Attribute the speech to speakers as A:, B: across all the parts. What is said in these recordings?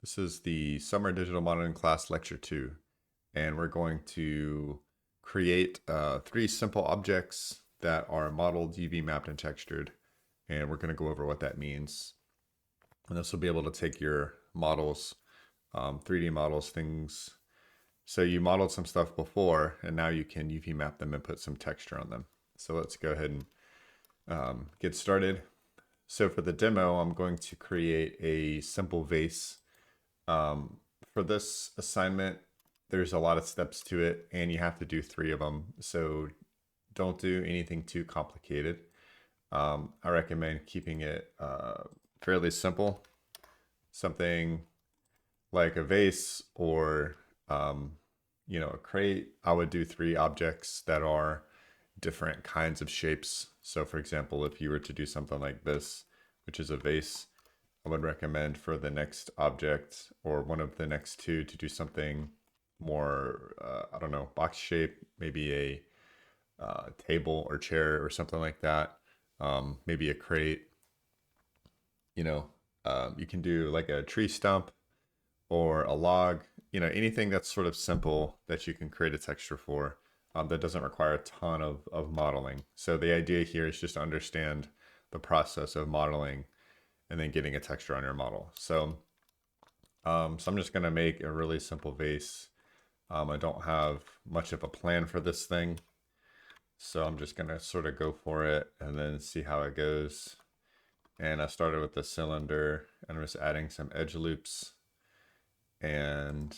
A: This is the Summer Digital Modeling class lecture 2, and we're going to create three simple objects that are modeled, UV mapped, and textured, and we're going to go over what that means. And this will be able to take your models, 3D models, things. So you modeled some stuff before, and now you can UV map them and put some texture on them. So let's go ahead and get started. So for the demo, I'm going to create a simple vase. For this assignment, there's a lot of steps to it, and you have to do 3 of them. So don't do anything too complicated. I recommend keeping it fairly simple. Something like a vase or a crate. I would do 3 objects that are different kinds of shapes. So for example, if you were to do something like this, which is a vase, I would recommend for the next object or one of the next 2 to do something more, I don't know, box shape, maybe a table or chair or something like that. Maybe a crate. You can do like a tree stump or a log, anything that's sort of simple that you can create a texture for, that doesn't require a ton of modeling. So the idea here is just to understand the process of modeling and then getting a texture on your model. So I'm just gonna make a really simple vase. I don't have much of a plan for this thing, so I'm just gonna sort of go for it and then see how it goes. And I started with the cylinder, and I'm just adding some edge loops and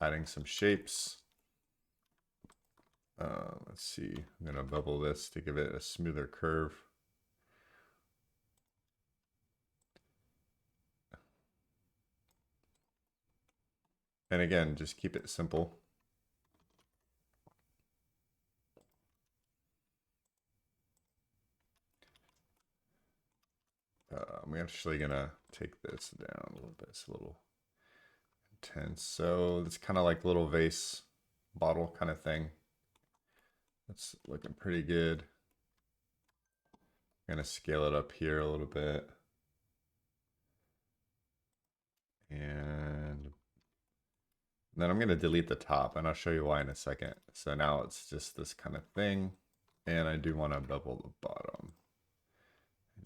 A: adding some shapes. Let's see, I'm gonna bubble this to give it a smoother curve. And again, just keep it simple. I'm actually gonna take this down a little bit. It's a little intense. So it's kind of like little vase bottle kind of thing. That's looking pretty good. I'm gonna scale it up here a little bit. And then I'm gonna delete the top, and I'll show you why in a second. So now it's just this kind of thing. And I do want to bevel the bottom.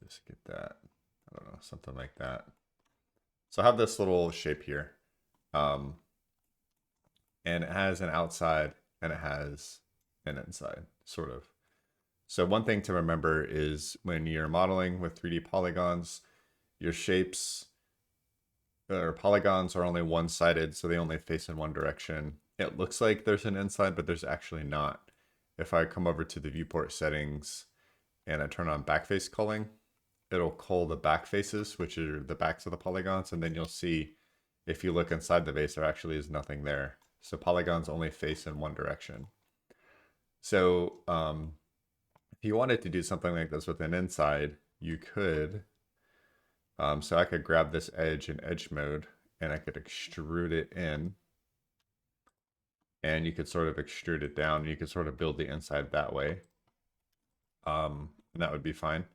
A: Just get that, I don't know, something like that. So I have this little shape here. Um, and it has an outside and it has an inside, sort of. So one thing to remember is when you're modeling with 3D polygons, your shapes or polygons are only one-sided, so they only face in one direction. It looks like there's an inside, but there's actually not. If I come over to the viewport settings and I turn on backface culling, it'll cull the back faces, which are the backs of the polygons, and then you'll see if you look inside the vase, there actually is nothing there. So polygons only face in one direction. So if you wanted to do something like this with an inside, you could. So I could grab this edge in edge mode and I could extrude it in. And you could sort of extrude it down and you could sort of build the inside that way. And that would be fine.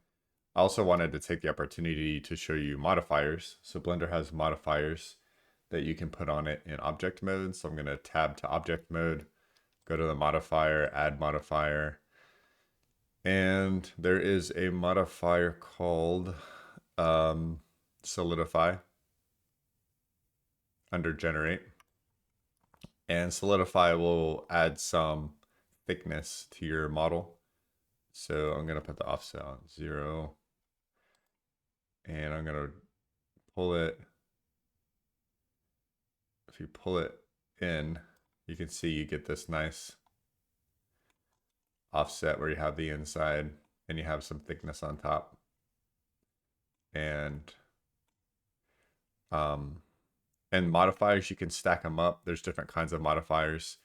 A: I also wanted to take the opportunity to show you modifiers. So Blender has modifiers that you can put on it in object mode. So I'm going to tab to object mode, go to the modifier, add modifier. And there is a modifier called solidify under generate. And solidify will add some thickness to your model. So I'm going to put the offset on 0. And I'm going to pull it. If you pull it in, you can see you get this nice offset where you have the inside and you have some thickness on top. And modifiers, you can stack them up. There's different kinds of modifiers.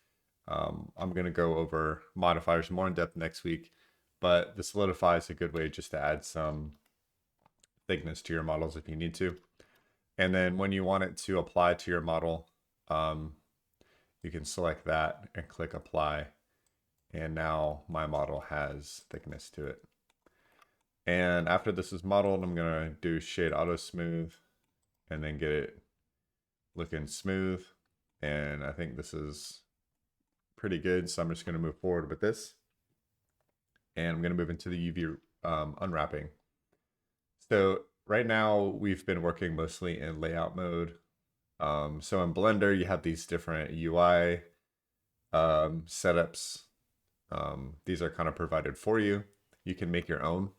A: I'm going to go over modifiers more in depth next week, but the solidify is a good way just to add some thickness to your models if you need to. And then when you want it to apply to your model, you can select that and click apply. And now my model has thickness to it. And after this is modeled, I'm going to do shade auto smooth and then get it looking smooth. And I think this is pretty good. So I'm just going to move forward with this. And I'm going to move into the UV unwrapping. So right now we've been working mostly in layout mode. So in Blender, you have these different UI setups. These are kind of provided for you. You can make your own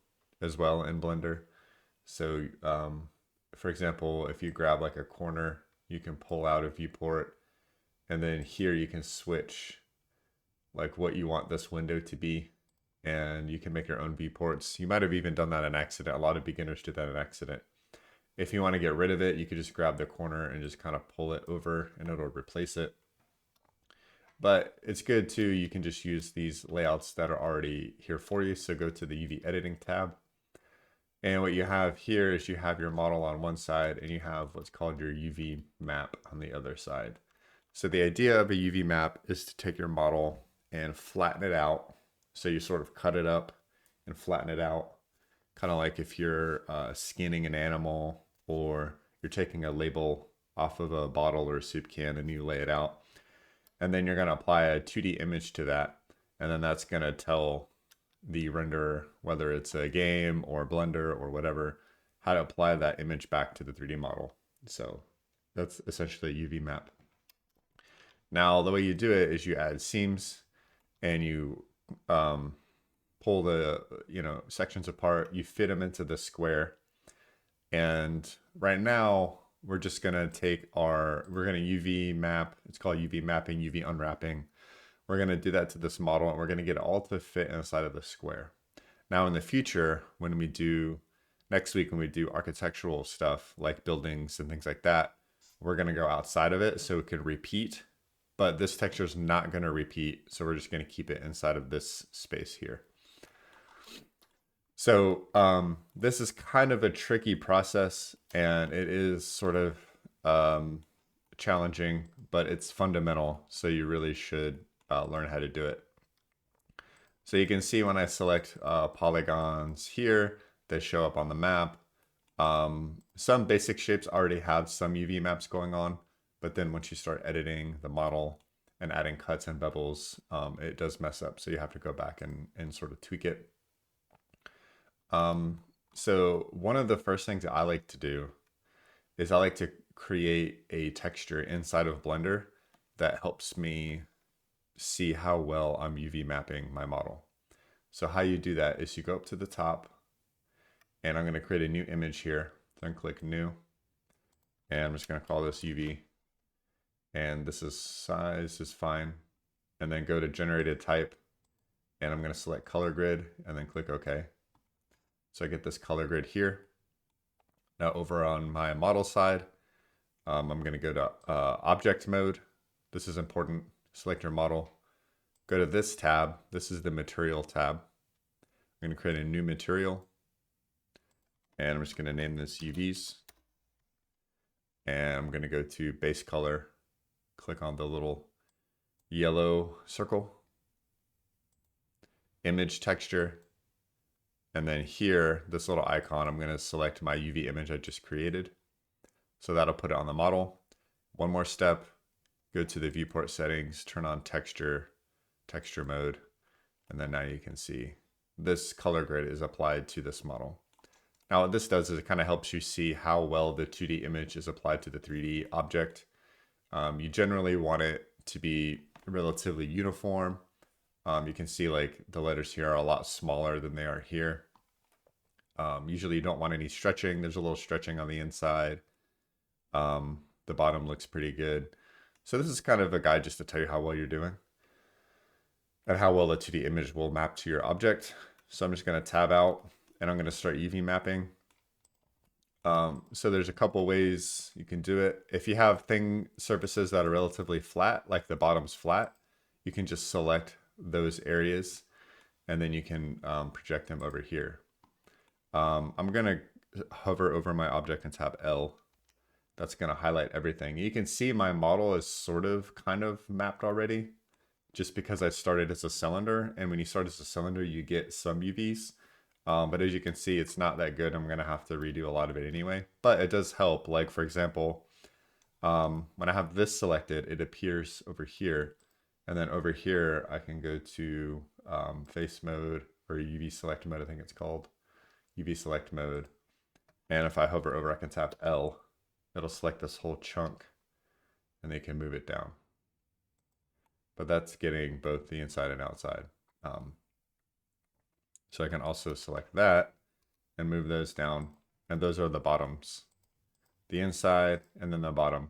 A: as well in Blender. So for example, if you grab like a corner, you can pull out a viewport, and then here you can switch like what you want this window to be, and you can make your own viewports. You might have even done that in accident. A lot of beginners do that in accident. If you want to get rid of it, you could just grab the corner and just kind of pull it over and it'll replace it. But it's good too, you can just use these layouts that are already here for you. So go to the UV editing tab. And what you have here is you have your model on one side and you have what's called your UV map on the other side. So the idea of a UV map is to take your model and flatten it out. So you sort of cut it up and flatten it out. Kind of like if you're skinning an animal, or you're taking a label off of a bottle or a soup can and you lay it out. And then you're going to apply a 2D image to that. And then that's going to tell the renderer, whether it's a game or Blender or whatever, how to apply that image back to the 3D model. So that's essentially a UV map. Now, the way you do it is you add seams and you pull the sections apart, you fit them into the square. And right now we're just gonna take we're gonna UV map, it's called UV mapping, UV unwrapping. We're gonna do that to this model and we're gonna get it all to fit inside of the square. Now in the future, next week when we do architectural stuff like buildings and things like that, we're gonna go outside of it so it can repeat, but this texture is not gonna repeat. So we're just gonna keep it inside of this space here. So this is kind of a tricky process and it is sort of challenging, but it's fundamental. So you really should learn how to do it. So you can see when I select polygons here, they show up on the map. Some basic shapes already have some UV maps going on, but then once you start editing the model and adding cuts and bevels, it does mess up. So you have to go back and sort of tweak it. So one of the first things that I like to do is I like to create a texture inside of Blender that helps me see how well I'm UV mapping my model. So how you do that is you go up to the top and I'm going to create a new image here. Then click new and I'm just going to call this UV, and this is size is fine. And then go to generated type and I'm going to select color grid and then click OK. So I get this color grid here. Now over on my model side, I'm going to go to object mode. This is important. Select your model. Go to this tab. This is the material tab. I'm going to create a new material. And I'm just going to name this UVs. And I'm going to go to base color. Click on the little yellow circle. Image texture. And then here, this little icon, I'm going to select my UV image I just created. So that'll put it on the model. One more step, go to the viewport settings, turn on texture mode. And then now you can see this color grid is applied to this model. Now what this does is it kind of helps you see how well the 2D image is applied to the 3D object. You generally want it to be relatively uniform. You can see like the letters here are a lot smaller than they are here. Usually you don't want any stretching. There's a little stretching on the inside. The bottom looks pretty good. So this is kind of a guide just to tell you how well you're doing and how well the 2D image will map to your object. So I'm just going to tab out and I'm going to start UV mapping. So there's a couple ways you can do it. If you have surfaces that are relatively flat, like the bottom's flat, you can just select those areas and then you can project them over here. I'm going to hover over my object and tap L. That's going to highlight everything. You can see my model is sort of kind of mapped already just because I started as a cylinder, and when you start as a cylinder you get some UVs. But as you can see, it's not that good. I'm going to have to redo a lot of it anyway, but it does help. Like for example, when I have this selected, it appears over here. And then over here, I can go to face mode or UV select mode, I think it's called. UV select mode. And if I hover over, I can tap L. It'll select this whole chunk and they can move it down. But that's getting both the inside and outside. So I can also select that and move those down. And those are the bottoms. The inside and then the bottom.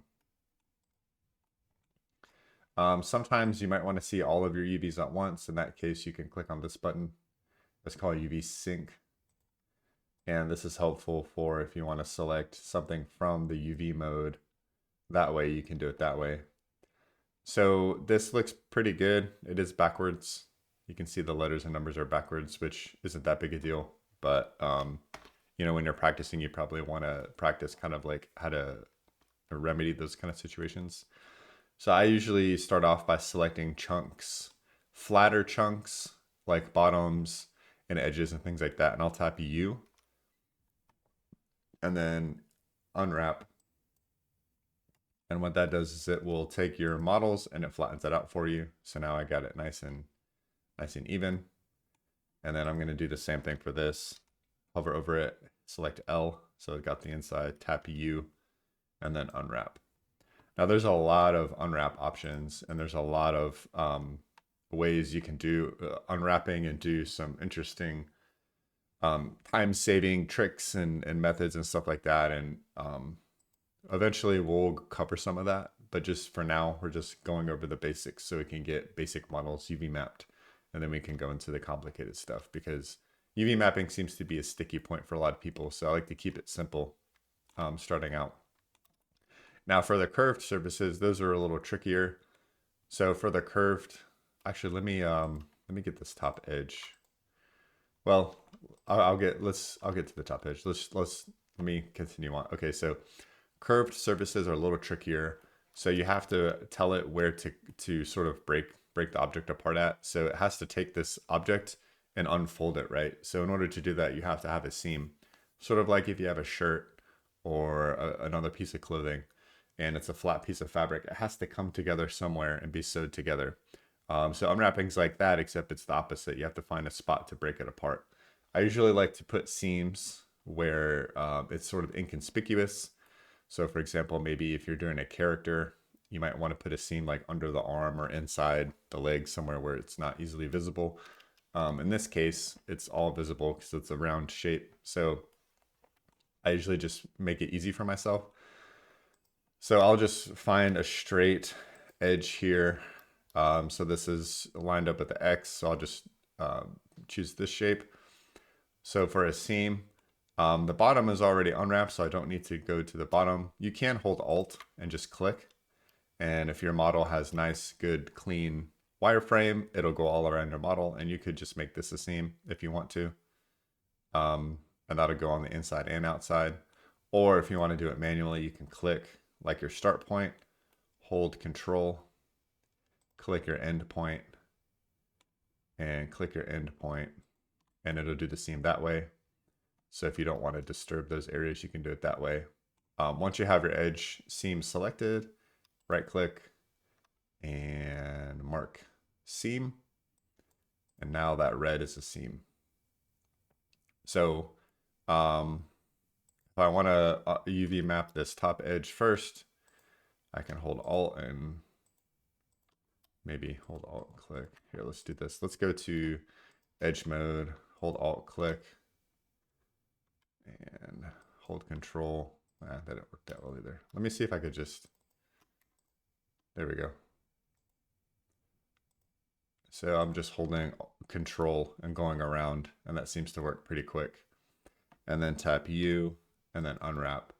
A: Sometimes you might want to see all of your UVs at once. In that case, you can click on this button. It's called UV Sync. And this is helpful for if you want to select something from the UV mode. That way you can do it that way. So this looks pretty good. It is backwards. You can see the letters and numbers are backwards, which isn't that big a deal. But, you know, when you're practicing, you probably want to practice kind of like how to remedy those kind of situations. So I usually start off by selecting chunks, flatter chunks like bottoms and edges and things like that. And I'll tap U and then unwrap. And what that does is it will take your models and it flattens that out for you. So now I got it nice and even. And then I'm going to do the same thing for this. Hover over it, select L. So it got the inside, tap U, and then unwrap. Now there's a lot of unwrap options and there's a lot of ways you can do unwrapping and do some interesting time-saving tricks and methods and stuff like that. And eventually we'll cover some of that, but just for now, we're just going over the basics so we can get basic models UV mapped. And then we can go into the complicated stuff because UV mapping seems to be a sticky point for a lot of people. So I like to keep it simple starting out. Now for the curved surfaces, those are a little trickier. So for the curved, actually, let me get this top edge. Well, I'll get to the top edge. Let me continue on. Okay, so curved surfaces are a little trickier. So you have to tell it where to sort of break the object apart at. So it has to take this object and unfold it, right? So in order to do that, you have to have a seam. Sort of like if you have a shirt or another piece of clothing and it's a flat piece of fabric, it has to come together somewhere and be sewed together. So unwrapping's like that, except it's the opposite. You have to find a spot to break it apart. I usually like to put seams where it's sort of inconspicuous. So for example, maybe if you're doing a character, you might want to put a seam like under the arm or inside the leg somewhere where it's not easily visible. In this case, it's all visible because it's a round shape. So I usually just make it easy for myself. So I'll just find a straight edge here. So this is lined up with the X, so I'll just choose this shape. So for a seam, the bottom is already unwrapped, so I don't need to go to the bottom. You can hold Alt and just click. And if your model has nice, good, clean wireframe, it'll go all around your model. And you could just make this a seam if you want to. And that'll go on the inside and outside. Or if you want to do it manually, you can click like your start point, hold Control, click your end point, and click your end point, and it'll do the seam that way. So if you don't want to disturb those areas, you can do it that way. Once you have your edge seam selected, right click and mark seam. And now that red is a seam. So if I want to UV map this top edge first, I can hold Alt and maybe hold Alt and click. Here, let's do this. Let's go to edge mode, hold Alt, click, and hold Control. That didn't work that well either. Let me see if I could just, there we go. So I'm just holding Control and going around, and that seems to work pretty quick. And then tap U, and then unwrap.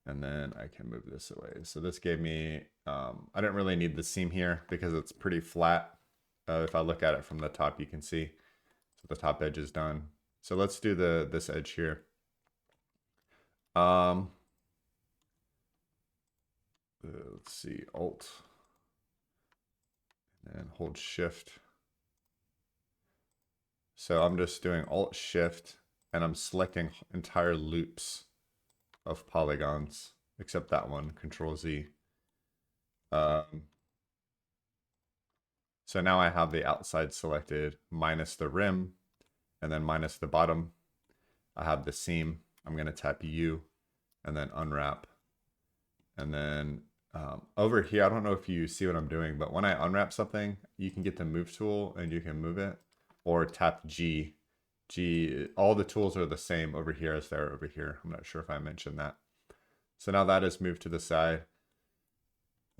A: And then I can move this away. So this gave me, I didn't really need the seam here because it's pretty flat. If I look at it from the top, you can see. So the top edge is done. So let's do this edge here. Let's see, Alt, and hold Shift. So I'm just doing Alt Shift, and I'm selecting entire loops of polygons, except that one, Control Z. Um, so now I have the outside selected minus the rim and then minus the bottom. I have the seam. I'm going to tap U and then unwrap. And then over here, I don't know if you see what I'm doing, but when I unwrap something, you can get the move tool and you can move it, or tap G. G, all the tools are the same over here as they are over here. I'm not sure if I mentioned that. So now that is moved to the side.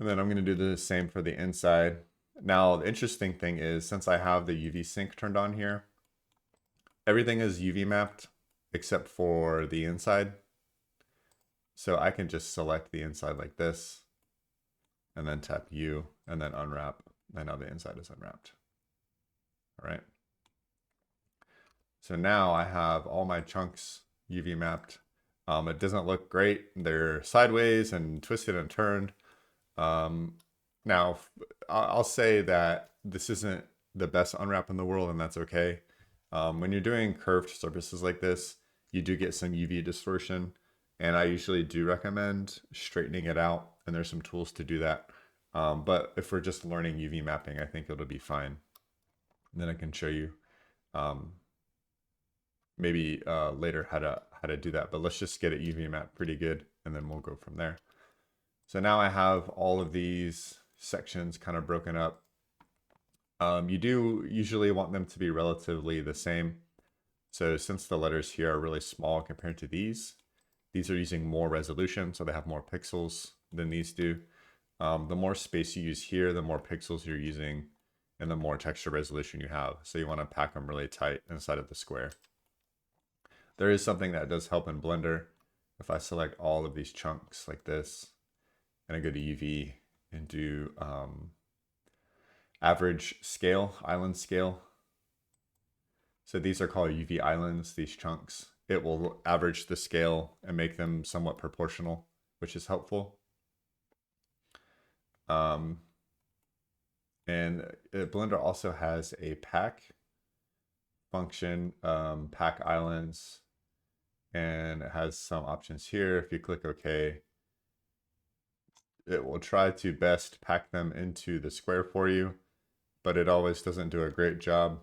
A: And then I'm going to do the same for the inside. Now, the interesting thing is, since I have the UV sync turned on here, everything is UV mapped except for the inside. So I can just select the inside like this and then tap U and then unwrap. And now the inside is unwrapped. All right. So now I have all my chunks UV mapped. It doesn't look great. They're sideways and twisted and turned. Now, I'll say that this isn't the best unwrap in the world, and that's okay. When you're doing curved surfaces like this, you do get some UV distortion, and I usually do recommend straightening it out, and there's some tools to do that. But if we're just learning UV mapping, I think it'll be fine. And then I can show you maybe later how to do that. But let's just get it UV mapped pretty good, and then we'll go from there. So now I have all of these sections kind of broken up. You do usually want them to be relatively the same. So since the letters here are really small compared to these are using more resolution, so they have more pixels than these do. The more space you use here, the more pixels you're using, and the more texture resolution you have. So you want to pack them really tight inside of the square. There is something that does help in Blender. If I select all of these chunks like this, and I go to UV and do average scale, island scale. So these are called UV islands, these chunks. It will average the scale and make them somewhat proportional, which is helpful. And Blender also has a pack function, pack islands, and it has some options here. If you click OK, it will try to best pack them into the square for you, but it always doesn't do a great job.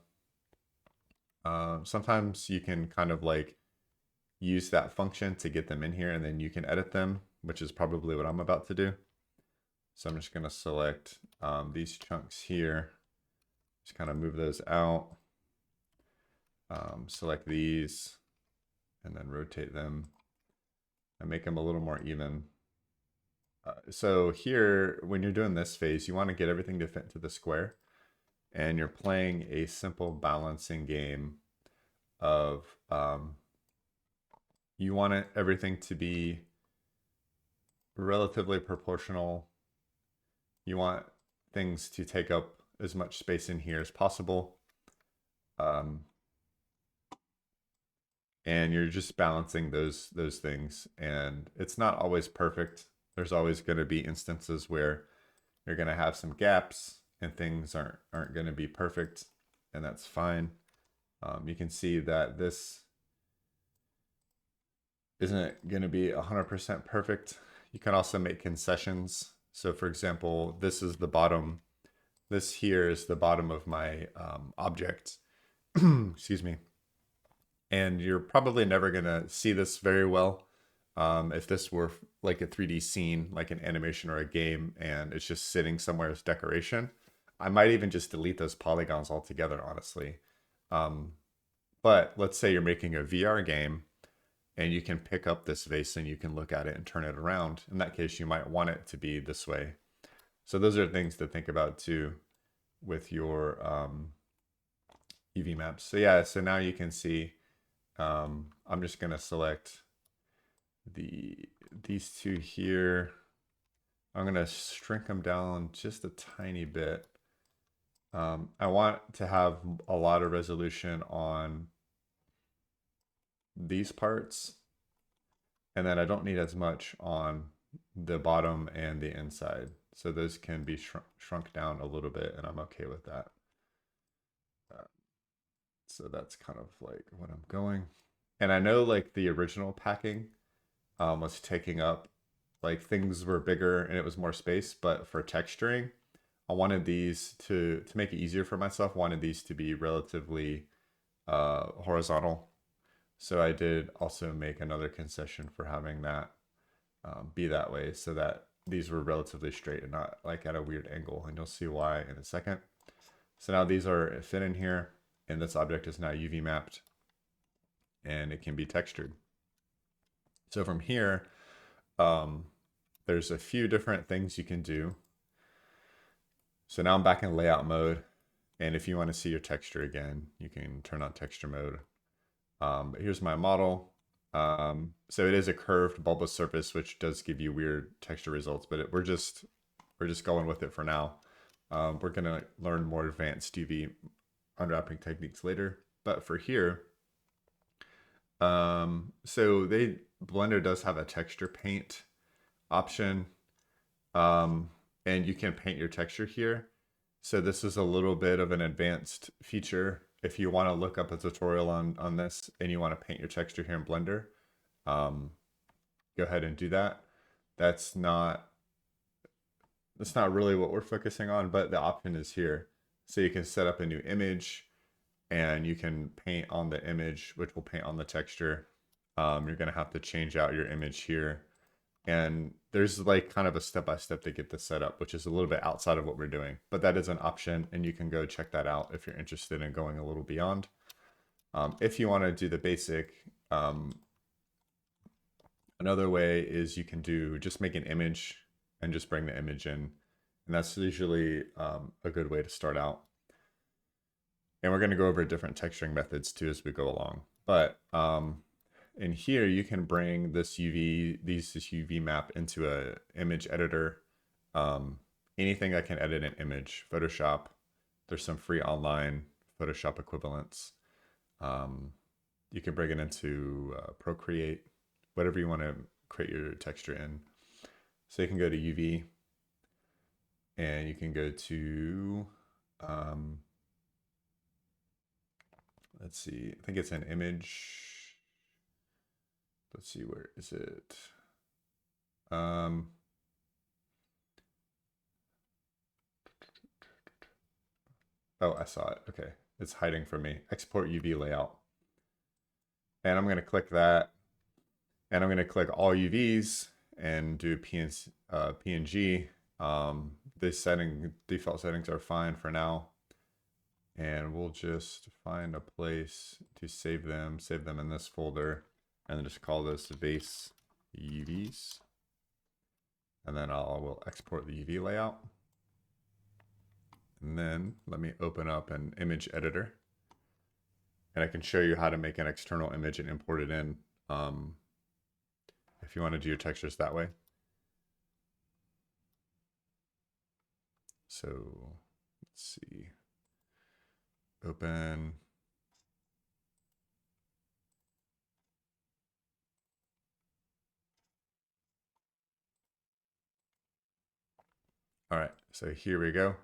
A: Sometimes you can kind of like use that function to get them in here, and then you can edit them, which is probably what I'm about to do. So I'm just going to select these chunks here, just kind of move those out, select these, and then rotate them and make them a little more even. So here, when you're doing this phase, you want to get everything to fit into the square, and you're playing a simple balancing game of you want everything to be relatively proportional. You want things to take up as much space in here as possible. And you're just balancing those things, and it's not always perfect. There's always going to be instances where you're going to have some gaps and things aren't going to be perfect, and that's fine. You can see that this isn't going to be 100% perfect. You can also make concessions. So for example, this is the bottom. This here is the bottom of my object. Excuse me. And you're probably never going to see this very well. If this were like a 3D scene, like an animation or a game, and it's just sitting somewhere as decoration, I might even just delete those polygons altogether, honestly. But let's say you're making a VR game, and you can pick up this vase and you can look at it and turn it around. In that case, you might want it to be this way. So those are things to think about too with your UV maps. So yeah, so now you can see, I'm just gonna select these two here. I'm gonna shrink them down just a tiny bit. I want to have a lot of resolution on these parts, and then I don't need as much on the bottom and the inside. So those can be shrunk down a little bit, and I'm okay with that. So that's kind of like what I'm going. And I know like the original packing was taking up like things were bigger and it was more space, but for texturing, I wanted these to make it easier for myself, wanted these to be relatively horizontal. So I did also make another concession for having that be that way so that these were relatively straight and not like at a weird angle. And you'll see why in a second. So now these are fit in here and this object is now UV mapped and it can be textured. So from here, there's a few different things you can do. So now I'm back in layout mode. And if you want to see your texture again, you can turn on texture mode. But here's my model. So it is a curved bulbous surface, which does give you weird texture results, but we're just going with it for now. We're gonna learn more advanced UV unwrapping techniques later. But for here, so Blender does have a texture paint option, and you can paint your texture here. So this is a little bit of an advanced feature. If you want to look up a tutorial on this and you want to paint your texture here in Blender, go ahead and do that. That's not really what we're focusing on, but the option is here. So you can set up a new image and you can paint on the image, which will paint on the texture. You're gonna have to change out your image here. And there's like kind of a step-by-step to get this set up, which is a little bit outside of what we're doing, but that is an option and you can go check that out if you're interested in going a little beyond. If you want to do the basic, another way is you can just make an image and just bring the image in. And that's usually a good way to start out. And we're going to go over different texturing methods too as we go along. But in here, you can bring this UV map into a image editor. Anything that can edit an image, Photoshop. There's some free online Photoshop equivalents. You can bring it into Procreate, whatever you want to create your texture in. So you can go to UV and you can go to, let's see, I think it's an image. Let's see, where is it? Oh, I saw it. Okay, it's hiding from me. Export UV layout. And I'm going to click that. And I'm going to click all UVs and do PNG. Default settings are fine for now. And we'll just find a place to save them in this folder, and then just call this base UVs. And then we'll export the UV layout. And then let me open up an image editor. And I can show you how to make an external image and import it in if you want to do your textures that way. So let's see. Open. All right, so here we go.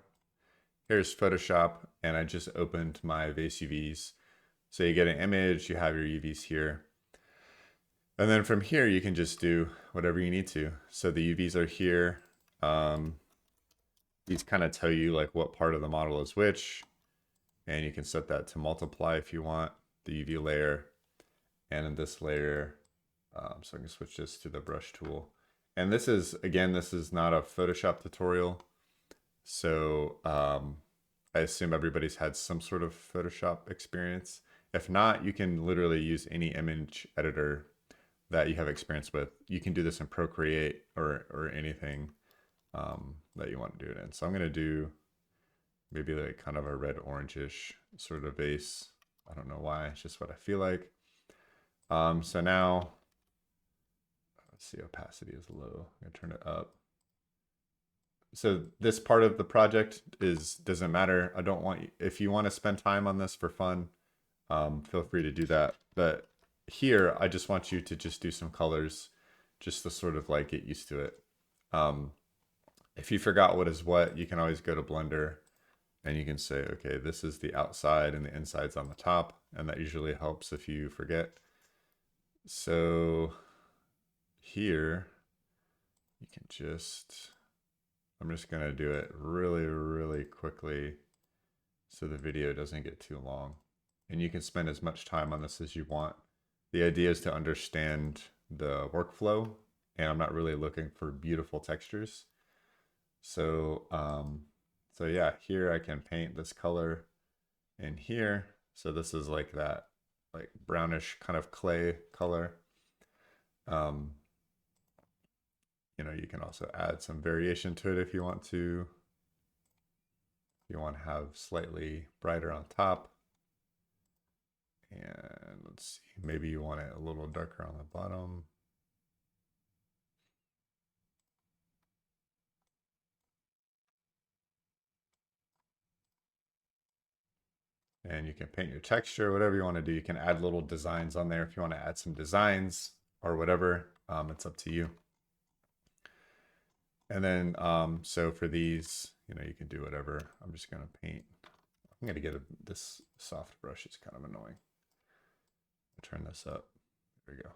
A: Here's Photoshop, and I just opened my base UVs. So you get an image, you have your UVs here. And then from here, you can just do whatever you need to. So the UVs are here. These kind of tell you like what part of the model is which. And you can set that to multiply if you want, the UV layer. And in this layer, so I can switch this to the brush tool. And this is, again, this is not a Photoshop tutorial. So I assume everybody's had some sort of Photoshop experience. If not, you can literally use any image editor that you have experience with. You can do this in Procreate or anything that you want to do it in. So I'm going to do maybe like kind of a red orangish sort of base. I don't know why, it's just what I feel like. So now, let's see, opacity is low. I'm gonna turn it up. So this part of the project doesn't matter. I don't want, if you want to spend time on this for fun, feel free to do that. But here, I just want you to just do some colors, just to sort of like get used to it. If you forgot what is what, you can always go to Blender and you can say, okay, this is the outside and the inside's on the top. And that usually helps if you forget. So here, you can just, I'm just going to do it really, really quickly so the video doesn't get too long. And you can spend as much time on this as you want. The idea is to understand the workflow, and I'm not really looking for beautiful textures. So, so yeah, here I can paint this color in here. So this is like that, like brownish kind of clay color. You know, you can also add some variation to it if you want to. You want to have slightly brighter on top. And let's see, maybe you want it a little darker on the bottom. And you can paint your texture, whatever you want to do. You can add little designs on there if you want to add some designs or whatever. It's up to you. And then, so for these, you know, you can do whatever. I'm just going to paint. I'm going to get this soft brush. It's kind of annoying. I'll turn this up. There we go.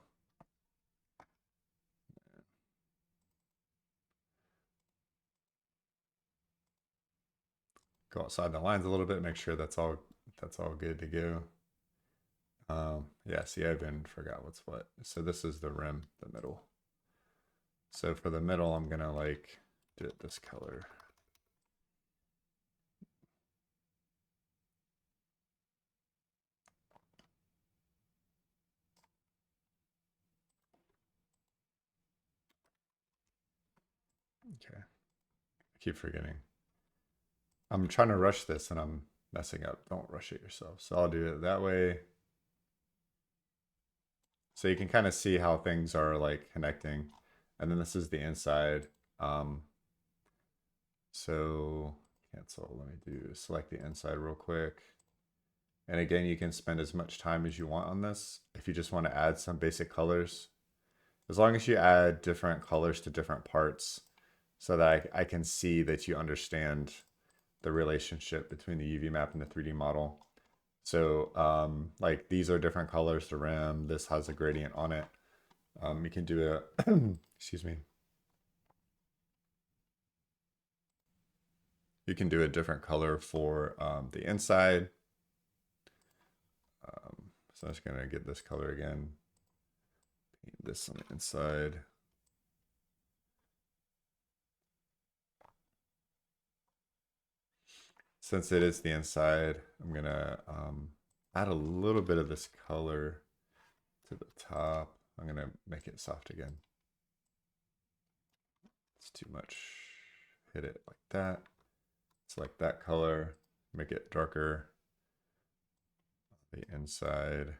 A: Go outside the lines a little bit, make sure that's all good to go. Yeah, see, I even forgot what's what. So this is the rim, the middle. So for the middle, I'm gonna like do it this color. Okay, I keep forgetting. I'm trying to rush this and I'm messing up. Don't rush it yourself. So I'll do it that way. So you can kind of see how things are like connecting. And then this is the inside. So cancel, let me do select the inside real quick. And again, you can spend as much time as you want on this. If you just want to add some basic colors, as long as you add different colors to different parts so that I can see that you understand the relationship between the UV map and the 3D model. So like these are different colors to rim. This has a gradient on it. You can do a, excuse me. You can do a different color for the inside. So I'm just gonna get this color again. Paint this on the inside. Since it is the inside, I'm gonna add a little bit of this color to the top. I'm gonna make it soft again. It's too much. Hit it like that. Select that color, make it darker. The inside,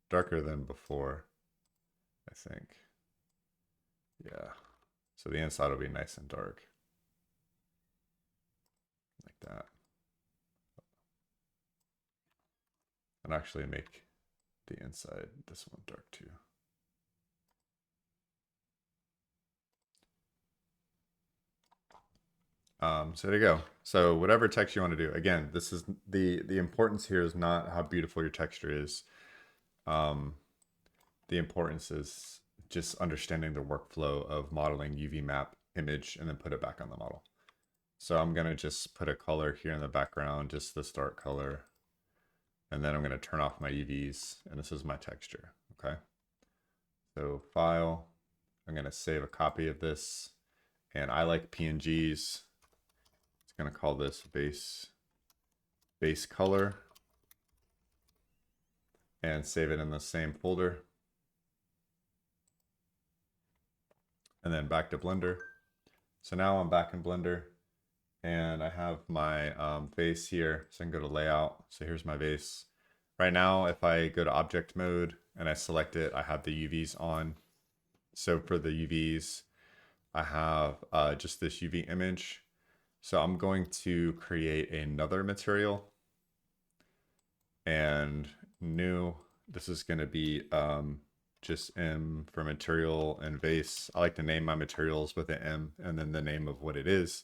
A: darker than before, I think. Yeah. So the inside will be nice and dark. Like that. And actually make the inside, this one dark too. So there you go. So whatever text you want to do, again, this is the importance here is not how beautiful your texture is. The importance is just understanding the workflow of modeling UV map image and then put it back on the model. So I'm gonna just put a color here in the background, just this dark color. And then I'm gonna turn off my UVs and this is my texture, okay? So file, I'm gonna save a copy of this and I like PNGs. It's gonna call this base color and save it in the same folder. And then back to Blender. So now I'm back in Blender and I have my vase here. So I can go to layout. So here's my vase. Right now, if I go to object mode and I select it, I have the UVs on. So for the UVs, I have just this UV image. So I'm going to create another material and new. This is going to be just M for material and vase. I like to name my materials with an M and then the name of what it is.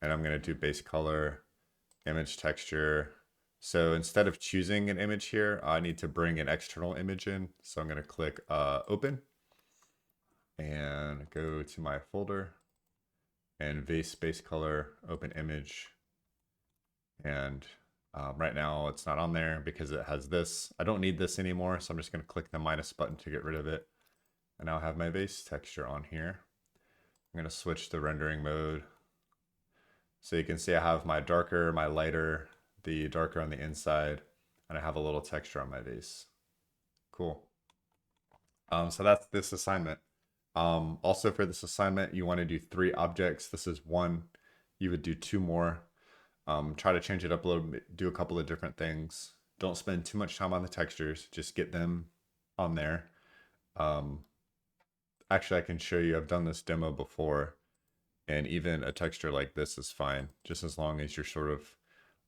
A: And I'm going to do base color, image texture. So instead of choosing an image here, I need to bring an external image in. So I'm going to click open. and go to my folder and vase base color, open image. And right now it's not on there because it has this. I don't need this anymore, so I'm just going to click the minus button to get rid of it. And now I have my vase texture on here. I'm going to switch to rendering mode. So you can see I have my darker, my lighter, the darker on the inside, and I have a little texture on my vase. Cool. So that's this assignment. Also for this assignment, you want to do 3 objects. This is 1. You would do 2 more. Try to change it up a little bit, do a couple of different things. Don't spend too much time on the textures, just get them on there. Actually, I can show you, I've done this demo before, and even a texture like this is fine, just as long as you're sort of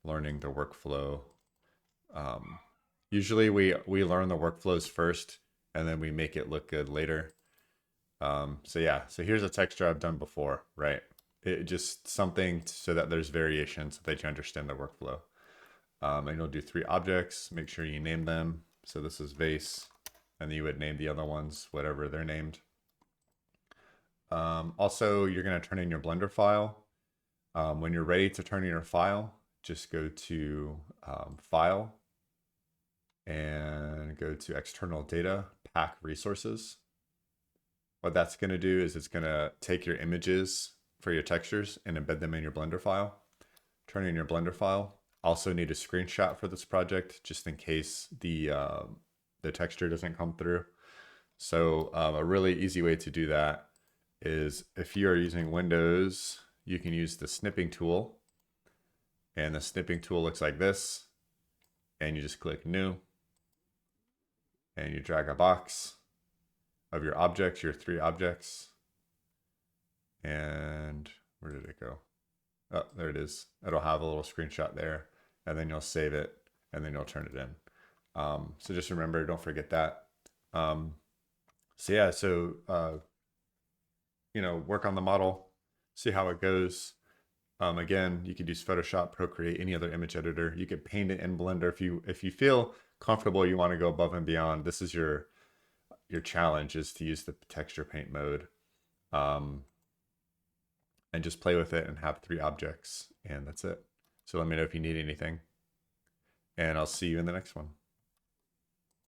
A: learning the workflow. Usually we learn the workflows first, and then we make it look good later. So yeah, so here's a texture I've done before, right? It just something so that there's variation so that you understand the workflow. And you'll do 3 objects, make sure you name them. So this is vase, and then you would name the other ones, whatever they're named. Also, you're gonna turn in your Blender file. When you're ready to turn in your file, just go to File, and go to External Data, Pack Resources. What that's gonna do is it's gonna take your images for your textures and embed them in your Blender file. Turn in your Blender file. Also need a screenshot for this project just in case the texture doesn't come through. So a really easy way to do that is if you are using Windows, you can use the snipping tool. And the snipping tool looks like this. And you just click New. And you drag a box of your objects, your 3 objects. And where did it go? Oh, there it is. It'll have a little screenshot there, and then you'll save it, and then you'll turn it in. So just remember, don't forget that. So yeah, work on the model, see how it goes. Again, you could use Photoshop, Procreate, any other image editor. You could paint it in Blender if you feel comfortable. You want to go above and beyond. This is your challenge, is to use the texture paint mode. And just play with it and have 3 objects, and that's it. So let me know if you need anything, and I'll see you in the next one.